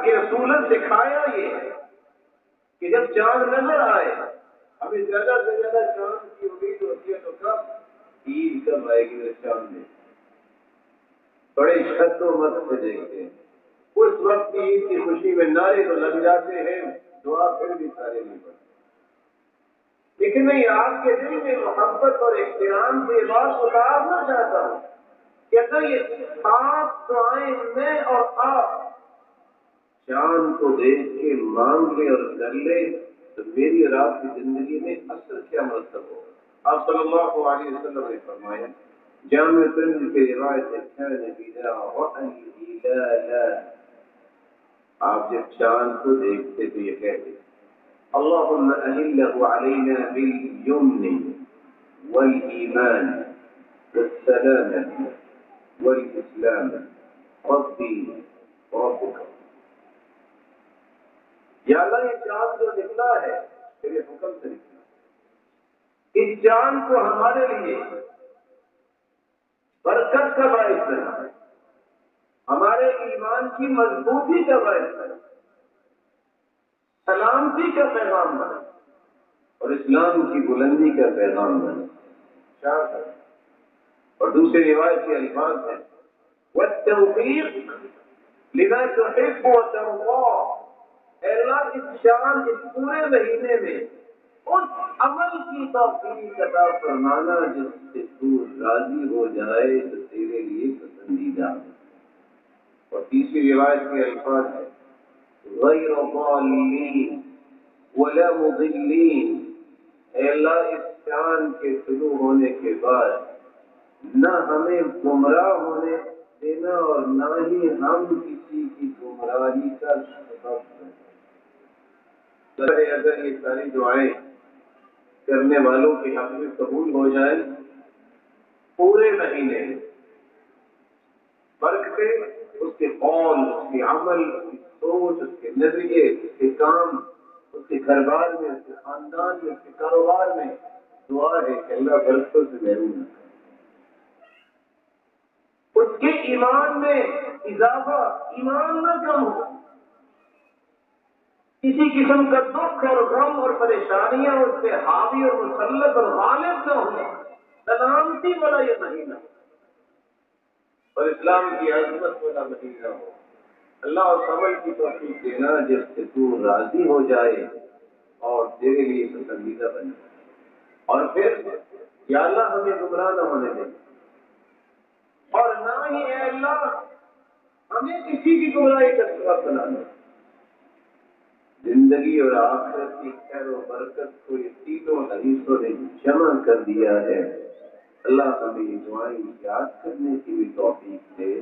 کے رسول نے سکھایا یہ ہے کہ جب چاند نظر آئے، ہمیں زیادہ سے زیادہ چاند کی امید ہوتی ہے تو کب عید کب آئے گی میرے چاند میں، بڑے شد و مت سے دیکھتے ہیں، اس وقت کی عید کی خوشی میں نعرے تو لگ جاتے ہیں، دعا پھر بھی سارے نہیں پڑتے، لیکن میں آپ کے دل میں محبت اور احترام سے یہ بات اتارنا چاہتا ہوں کہ اگر یہ 7 دعائیں میں اور آپ چاند کو دیکھ کے مانگ لے اور کر لے تو میری اور آپ کی زندگی میں اثر کیا مرتب ہوگا۔ آپ صلی اللہ علیہ وسلم نے فرمایا، جامع ترمذی کی روایت ہے، آپ جب چاند کو دیکھتے تو یہ کہتے اللہم اہلہ علینا بالیمن والایمان والسلامة والاسلام ربی ربک، یا اللہ یہ چاند جو نکلا ہے تیرے حکم سے نکلا، اس چاند کو ہمارے لیے برکت کا باعث بنا، ہمارے ایمان کی مضبوطی کا باعث بنا، سلامتی کا پیغام بنا اور اسلام کی بلندی کا پیغام بنا۔ اور دوسری روایت کے الفاظ ہیں والتوفیق لما تحب وترضى، اے اللہ اس چاند اس پورے مہینے میں اس عمل کی توفیق عطا فرمانا جس سے تو راضی ہو جائے تو تیرے لیے پسندیدہ ہے۔ اور تیسری روایت کے الفاظ ہیں غیر ضالین ولا مضلین، اے اللہ اس چاند کے طلوع ہونے کے بعد نہ ہمیں گمراہ ہونے دینا اور نہ ہی ہم کسی کی گمراہی کا سبب بنیں۔ اگر یہ ساری دعائیں کرنے والوں کے حق میں قبول ہو جائیں پورے مہینے میں، برکتیں اس کے قول، اس کے عمل، اس کی سوچ، اس کے نظریے، اس کے کام، اس کے گھر بار میں، اس کے خاندان میں، اس کے کاروبار میں، دعا ہے کہ اللہ برکتوں سے محروم نہ کرے، اس کے ایمان میں اضافہ، ایمان نہ کم ہو، کسی قسم کا دکھ اور غم اور پریشانیاں اس پہ حاوی اور مسلط اور غالب نہ ہو، سلامتی والا یہ مہینہ اور اسلام کی عظمت والا مہینہ ہو۔ اللہ اور عمل کی توفیق دینا جس سے تو راضی ہو جائے اور تیرے لیے پسندیدہ بنے، اور پھر یا اللہ ہمیں گمراہ نہ ہونے دے اور نہ ہی اے اللہ ہمیں کسی کی گمراہی کا سبب بنانا۔ زندگی اور آخرت کی خیر و برکت کو یہ تینوں حدیثوں نے جمع کر دیا ہے۔ اللہ ہمیں یہ دعائیں یاد کرنے کی بھی توفیق دے۔